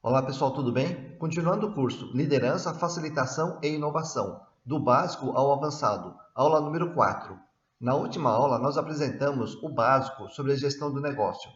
Olá pessoal, tudo bem? Continuando o curso Liderança, Facilitação e Inovação, do básico ao avançado, aula número 4. Na última aula, nós apresentamos o básico sobre a gestão do negócio.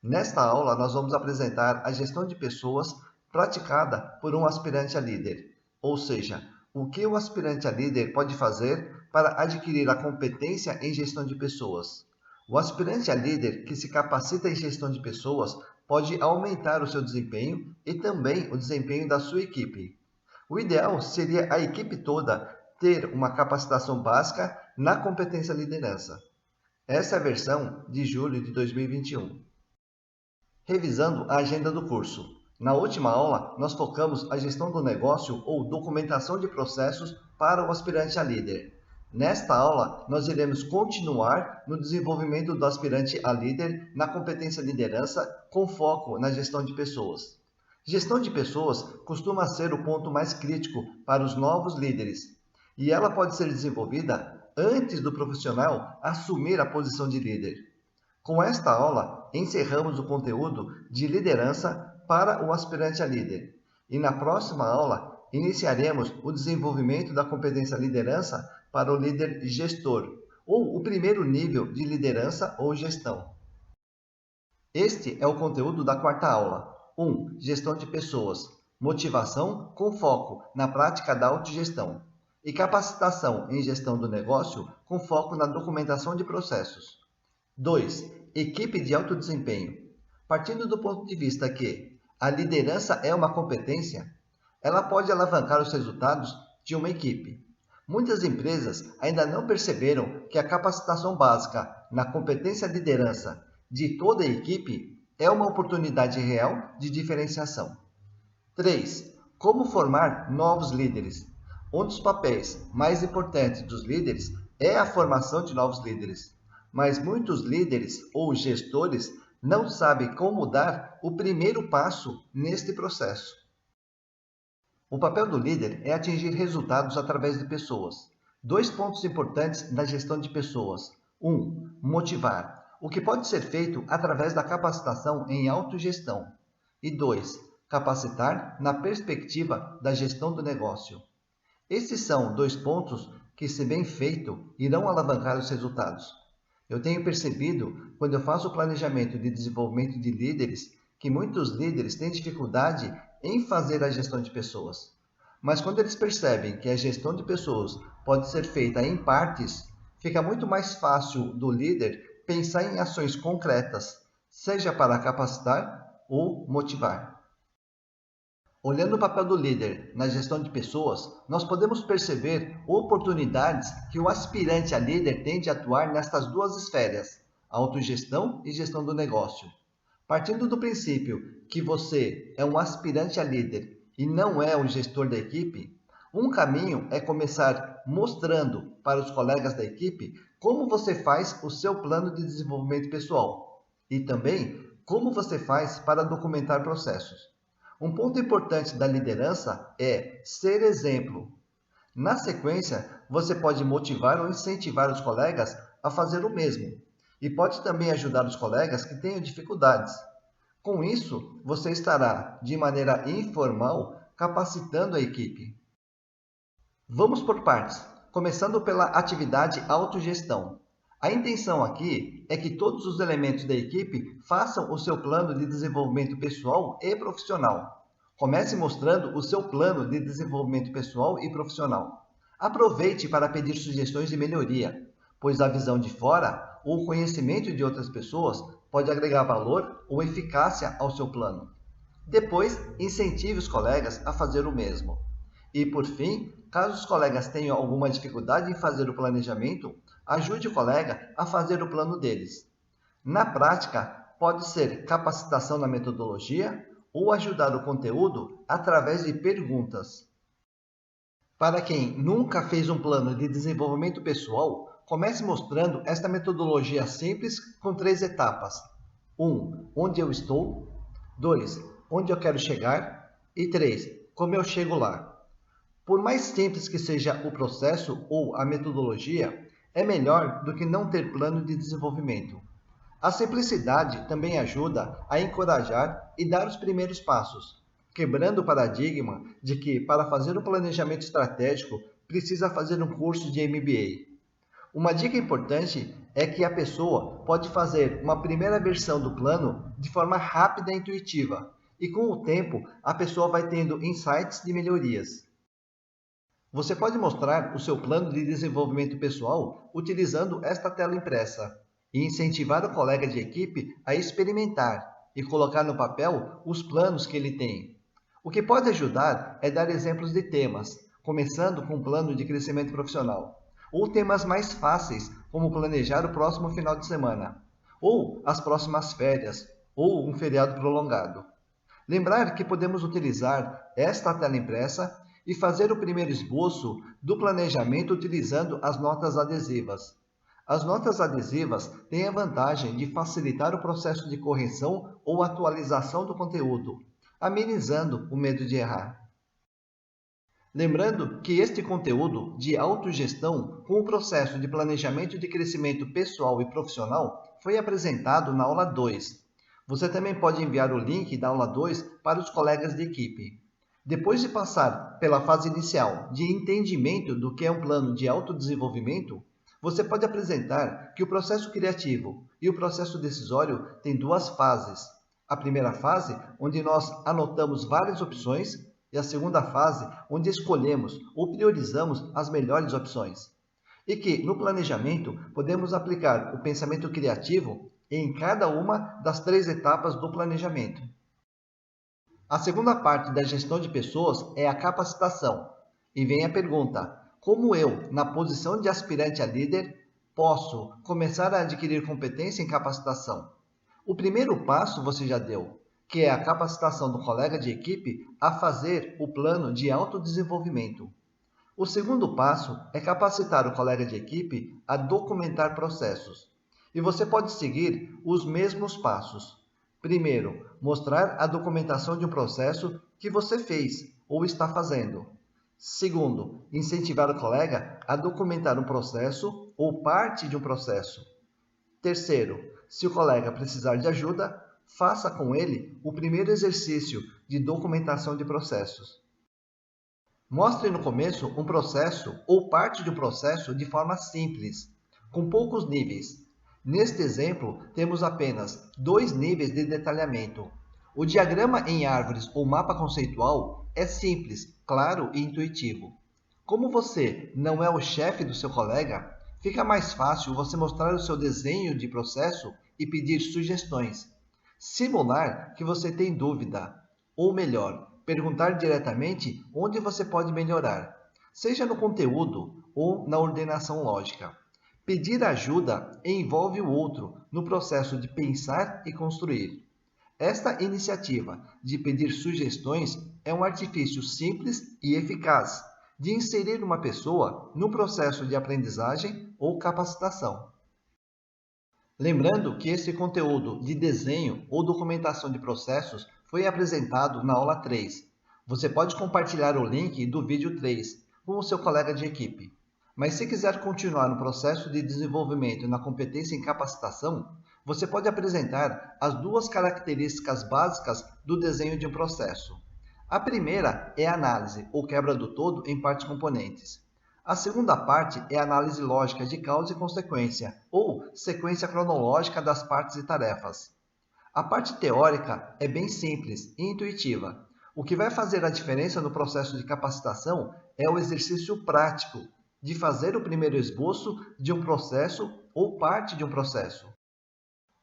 Nesta aula, nós vamos apresentar a gestão de pessoas praticada por um aspirante a líder, ou seja, o que o aspirante a líder pode fazer para adquirir a competência em gestão de pessoas. O aspirante a líder que se capacita em gestão de pessoas pode aumentar o seu desempenho e também o desempenho da sua equipe. O ideal seria a equipe toda ter uma capacitação básica na competência liderança. Essa é a versão de julho de 2021. Revisando a agenda do curso. Na última aula, nós focamos a gestão do negócio ou documentação de processos para o aspirante a líder. Nesta aula, nós iremos continuar no desenvolvimento do aspirante a líder na competência liderança com foco na gestão de pessoas. Gestão de pessoas costuma ser o ponto mais crítico para os novos líderes, e ela pode ser desenvolvida antes do profissional assumir a posição de líder. Com esta aula, encerramos o conteúdo de liderança para o aspirante a líder. E na próxima aula, iniciaremos o desenvolvimento da competência liderança para o líder gestor, ou o primeiro nível de liderança ou gestão. Este é o conteúdo da quarta aula. 1. Gestão de pessoas. Motivação com foco na prática da autogestão. E capacitação em gestão do negócio com foco na documentação de processos. 2. Equipe de alto desempenho. Partindo do ponto de vista que a liderança é uma competência, ela pode alavancar os resultados de uma equipe. Muitas empresas ainda não perceberam que a capacitação básica na competência liderança de toda a equipe é uma oportunidade real de diferenciação. 3. Como formar novos líderes. Um dos papéis mais importantes dos líderes é a formação de novos líderes. Mas muitos líderes ou gestores não sabem como dar o primeiro passo neste processo. O papel do líder é atingir resultados através de pessoas. 2 pontos importantes na gestão de pessoas. 1. Motivar, o que pode ser feito através da capacitação em autogestão. E 2. Capacitar na perspectiva da gestão do negócio. Esses são 2 pontos que, se bem feito, irão alavancar os resultados. Eu tenho percebido, quando eu faço o planejamento de desenvolvimento de líderes, que muitos líderes têm dificuldade em fazer a gestão de pessoas. Mas quando eles percebem que a gestão de pessoas pode ser feita em partes, fica muito mais fácil do líder pensar em ações concretas, seja para capacitar ou motivar. Olhando o papel do líder na gestão de pessoas, nós podemos perceber oportunidades que o aspirante a líder tem de atuar nestas duas esferas, autogestão e gestão do negócio. Partindo do princípio que você é um aspirante a líder e não é o gestor da equipe, um caminho é começar mostrando para os colegas da equipe como você faz o seu plano de desenvolvimento pessoal e também como você faz para documentar processos. Um ponto importante da liderança é ser exemplo. Na sequência, você pode motivar ou incentivar os colegas a fazer o mesmo, e pode também ajudar os colegas que tenham dificuldades. Com isso, você estará, de maneira informal, capacitando a equipe. Vamos por partes, começando pela atividade autogestão. A intenção aqui é que todos os elementos da equipe façam o seu plano de desenvolvimento pessoal e profissional. Comece mostrando o seu plano de desenvolvimento pessoal e profissional. Aproveite para pedir sugestões de melhoria, pois a visão de fora ou o conhecimento de outras pessoas pode agregar valor ou eficácia ao seu plano. Depois, incentive os colegas a fazer o mesmo. E, por fim, caso os colegas tenham alguma dificuldade em fazer o planejamento, ajude o colega a fazer o plano deles. Na prática, pode ser capacitação na metodologia ou ajudar o conteúdo através de perguntas. Para quem nunca fez um plano de desenvolvimento pessoal, comece mostrando esta metodologia simples com 3 etapas. 1. Onde eu estou. 2. Onde eu quero chegar. E 3. Como eu chego lá. Por mais simples que seja o processo ou a metodologia, é melhor do que não ter plano de desenvolvimento. A simplicidade também ajuda a encorajar e dar os primeiros passos. quebrando o paradigma de que, para fazer um planejamento estratégico, precisa fazer um curso de MBA. Uma dica importante é que a pessoa pode fazer uma primeira versão do plano de forma rápida e intuitiva, e com o tempo a pessoa vai tendo insights de melhorias. Você pode mostrar o seu plano de desenvolvimento pessoal utilizando esta tela impressa e incentivar o colega de equipe a experimentar e colocar no papel os planos que ele tem. O que pode ajudar é dar exemplos de temas, começando com um plano de crescimento profissional, ou temas mais fáceis, como planejar o próximo final de semana, ou as próximas férias, ou um feriado prolongado. Lembrar que podemos utilizar esta tela impressa e fazer o primeiro esboço do planejamento utilizando as notas adesivas. As notas adesivas têm a vantagem de facilitar o processo de correção ou atualização do conteúdo, amenizando o medo de errar. Lembrando que este conteúdo de autogestão com o processo de planejamento de crescimento pessoal e profissional foi apresentado na aula 2. Você também pode enviar o link da aula 2 para os colegas de equipe. Depois de passar pela fase inicial de entendimento do que é um plano de autodesenvolvimento, você pode apresentar que o processo criativo e o processo decisório têm duas fases. A primeira fase, onde nós anotamos várias opções, e a segunda fase, onde escolhemos ou priorizamos as melhores opções. E que, no planejamento, podemos aplicar o pensamento criativo em cada uma das 3 etapas do planejamento. A segunda parte da gestão de pessoas é a capacitação. E vem a pergunta: como eu, na posição de aspirante a líder, posso começar a adquirir competência em capacitação? O primeiro passo você já deu, que é a capacitação do colega de equipe a fazer o plano de autodesenvolvimento. O segundo passo é capacitar o colega de equipe a documentar processos. E você pode seguir os mesmos passos. Primeiro, mostrar a documentação de um processo que você fez ou está fazendo. Segundo, incentivar o colega a documentar um processo ou parte de um processo. Terceiro, se o colega precisar de ajuda, faça com ele o primeiro exercício de documentação de processos. Mostre no começo um processo ou parte de um processo de forma simples, com poucos níveis. Neste exemplo, temos apenas 2 níveis de detalhamento. O diagrama em árvores ou mapa conceitual é simples, claro e intuitivo. Como você não é o chefe do seu colega, fica mais fácil você mostrar o seu desenho de processo e pedir sugestões. Simular que você tem dúvida, ou melhor, perguntar diretamente onde você pode melhorar, seja no conteúdo ou na ordenação lógica. Pedir ajuda envolve o outro no processo de pensar e construir. Esta iniciativa de pedir sugestões é um artifício simples e eficaz de inserir uma pessoa no processo de aprendizagem ou capacitação. Lembrando que esse conteúdo de desenho ou documentação de processos foi apresentado na aula 3. Você pode compartilhar o link do vídeo 3 com o seu colega de equipe. Mas se quiser continuar no processo de desenvolvimento na competência em capacitação, você pode apresentar as 2 características básicas do desenho de um processo. A primeira é a análise, ou quebra do todo em partes componentes. A segunda parte é a análise lógica de causa e consequência, ou sequência cronológica das partes e tarefas. A parte teórica é bem simples e intuitiva. O que vai fazer a diferença no processo de capacitação é o exercício prático de fazer o primeiro esboço de um processo ou parte de um processo.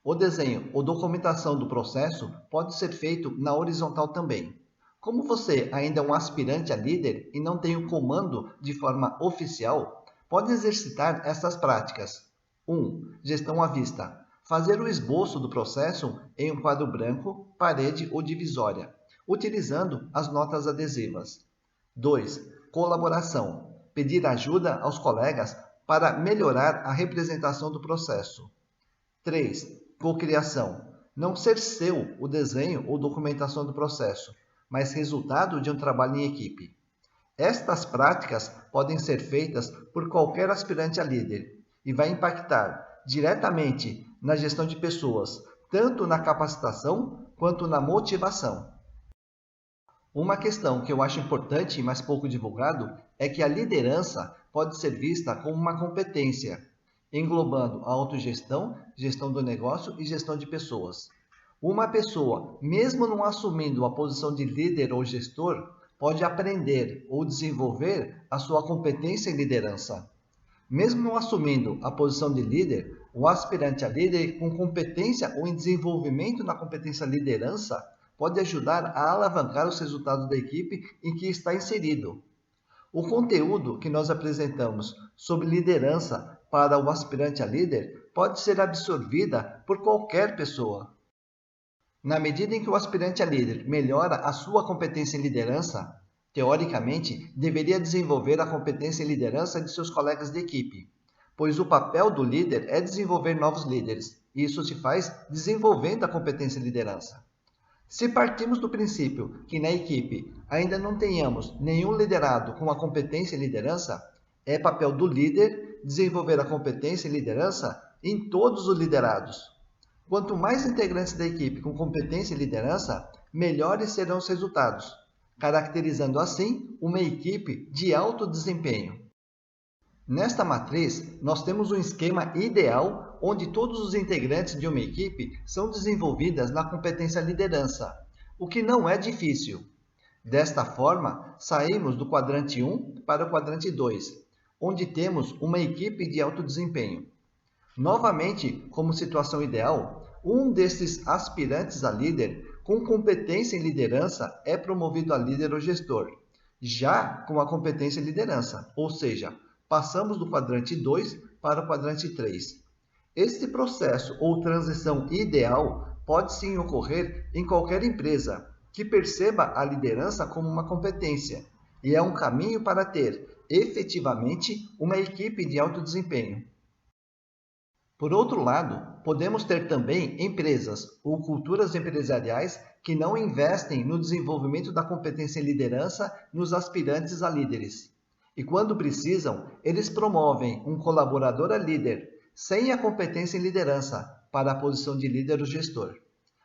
O desenho ou documentação do processo pode ser feito na horizontal também. Como você ainda é um aspirante a líder e não tem o comando de forma oficial, pode exercitar essas práticas. 1. Gestão à vista. Fazer o esboço do processo em um quadro branco, parede ou divisória, utilizando as notas adesivas. 2. Colaboração. Pedir ajuda aos colegas para melhorar a representação do processo. 3. Cocriação. Não ser seu o desenho ou documentação do processo, mas resultado de um trabalho em equipe. Estas práticas podem ser feitas por qualquer aspirante a líder e vai impactar diretamente na gestão de pessoas, tanto na capacitação quanto na motivação. Uma questão que eu acho importante, mas pouco divulgado, é que a liderança pode ser vista como uma competência, englobando a autogestão, gestão do negócio e gestão de pessoas. Uma pessoa, mesmo não assumindo a posição de líder ou gestor, pode aprender ou desenvolver a sua competência em liderança. Mesmo não assumindo a posição de líder, o aspirante a líder com competência ou em desenvolvimento na competência liderança pode ajudar a alavancar os resultados da equipe em que está inserido. O conteúdo que nós apresentamos sobre liderança para o aspirante a líder pode ser absorvida por qualquer pessoa. Na medida em que o aspirante a líder melhora a sua competência em liderança, teoricamente, deveria desenvolver a competência em liderança de seus colegas de equipe, pois o papel do líder é desenvolver novos líderes, e isso se faz desenvolvendo a competência em liderança. Se partimos do princípio que na equipe ainda não tenhamos nenhum liderado com a competência em liderança, é papel do líder desenvolver a competência em liderança em todos os liderados. Quanto mais integrantes da equipe com competência e liderança, melhores serão os resultados, caracterizando assim uma equipe de alto desempenho. Nesta matriz, nós temos um esquema ideal onde todos os integrantes de uma equipe são desenvolvidas na competência liderança, o que não é difícil. Desta forma, saímos do quadrante 1 para o quadrante 2, onde temos uma equipe de alto desempenho. Novamente, como situação ideal, um desses aspirantes a líder com competência em liderança é promovido a líder ou gestor, já com a competência em liderança, ou seja, passamos do quadrante 2 para o quadrante 3. Este processo ou transição ideal pode sim ocorrer em qualquer empresa que perceba a liderança como uma competência e é um caminho para ter efetivamente uma equipe de alto desempenho. Por outro lado, podemos ter também empresas ou culturas empresariais que não investem no desenvolvimento da competência em liderança nos aspirantes a líderes. E quando precisam, eles promovem um colaborador a líder, sem a competência em liderança, para a posição de líder ou gestor.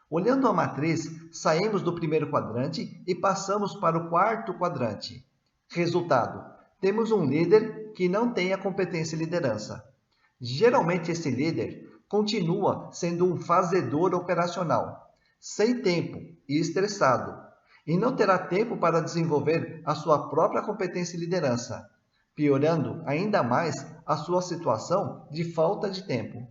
Olhando a matriz, saímos do primeiro quadrante e passamos para o quarto quadrante. Resultado: temos um líder que não tem a competência em liderança. Geralmente esse líder continua sendo um fazedor operacional, sem tempo e estressado, e não terá tempo para desenvolver a sua própria competência em liderança, piorando ainda mais a sua situação de falta de tempo.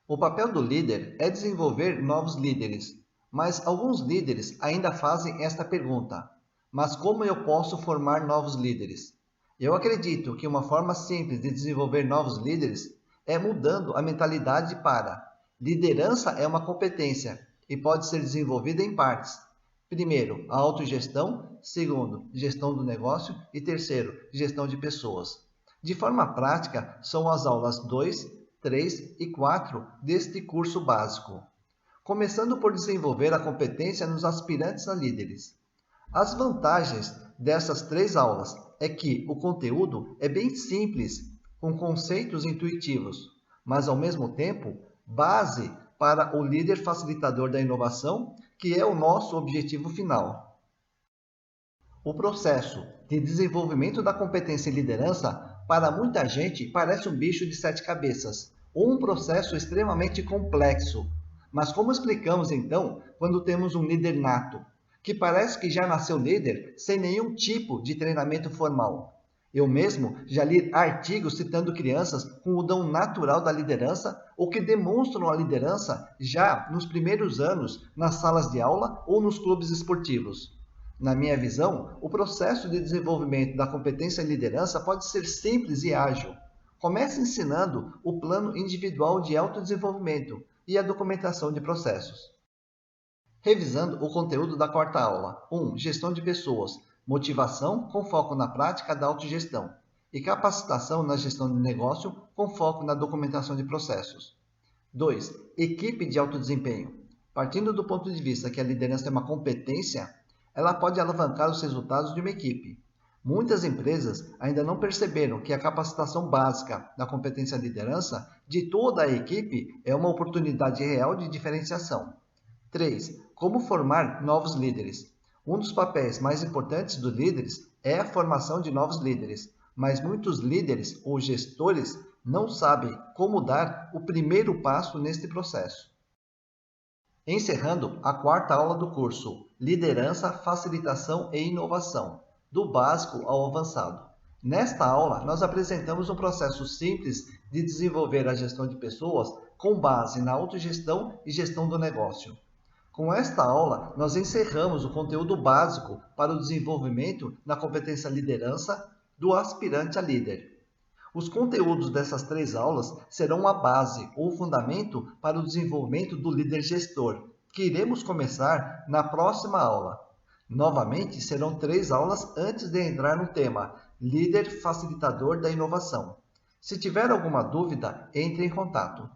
O papel do líder é desenvolver novos líderes, mas alguns líderes ainda fazem esta pergunta: mas como eu posso formar novos líderes? Eu acredito que uma forma simples de desenvolver novos líderes é mudando a mentalidade para liderança é uma competência e pode ser desenvolvida em partes. Primeiro, a autogestão. Segundo, gestão do negócio. E terceiro, gestão de pessoas. De forma prática, são as aulas 2, 3 e 4 deste curso básico. Começando por desenvolver a competência nos aspirantes a líderes. As vantagens dessas 3 aulas é que o conteúdo é bem simples, com conceitos intuitivos, mas ao mesmo tempo, base para o líder facilitador da inovação, que é o nosso objetivo final. O processo de desenvolvimento da competência em liderança, para muita gente, parece um bicho de 7 cabeças, ou um processo extremamente complexo. Mas como explicamos então quando temos um líder nato, que parece que já nasceu líder sem nenhum tipo de treinamento formal? Eu mesmo já li artigos citando crianças com o dom natural da liderança ou que demonstram a liderança já nos primeiros anos nas salas de aula ou nos clubes esportivos. Na minha visão, o processo de desenvolvimento da competência em liderança pode ser simples e ágil. Comece ensinando o plano individual de autodesenvolvimento e a documentação de processos. Revisando o conteúdo da quarta aula. 1. Gestão de pessoas. Motivação com foco na prática da autogestão. E capacitação na gestão de negócio com foco na documentação de processos. 2. Equipe de alto desempenho. Partindo do ponto de vista que a liderança é uma competência, ela pode alavancar os resultados de uma equipe. Muitas empresas ainda não perceberam que a capacitação básica da competência de liderança de toda a equipe é uma oportunidade real de diferenciação. 3. Como formar novos líderes. Um dos papéis mais importantes dos líderes é a formação de novos líderes, mas muitos líderes ou gestores não sabem como dar o primeiro passo neste processo. Encerrando a quarta aula do curso Liderança, Facilitação e Inovação, do básico ao avançado. Nesta aula, nós apresentamos um processo simples de desenvolver a gestão de pessoas com base na autogestão e gestão do negócio. Com esta aula, nós encerramos o conteúdo básico para o desenvolvimento na competência liderança do aspirante a líder. Os conteúdos dessas 3 aulas serão a base ou fundamento para o desenvolvimento do líder gestor, que iremos começar na próxima aula. Novamente, serão 3 aulas antes de entrar no tema Líder Facilitador da Inovação. Se tiver alguma dúvida, entre em contato.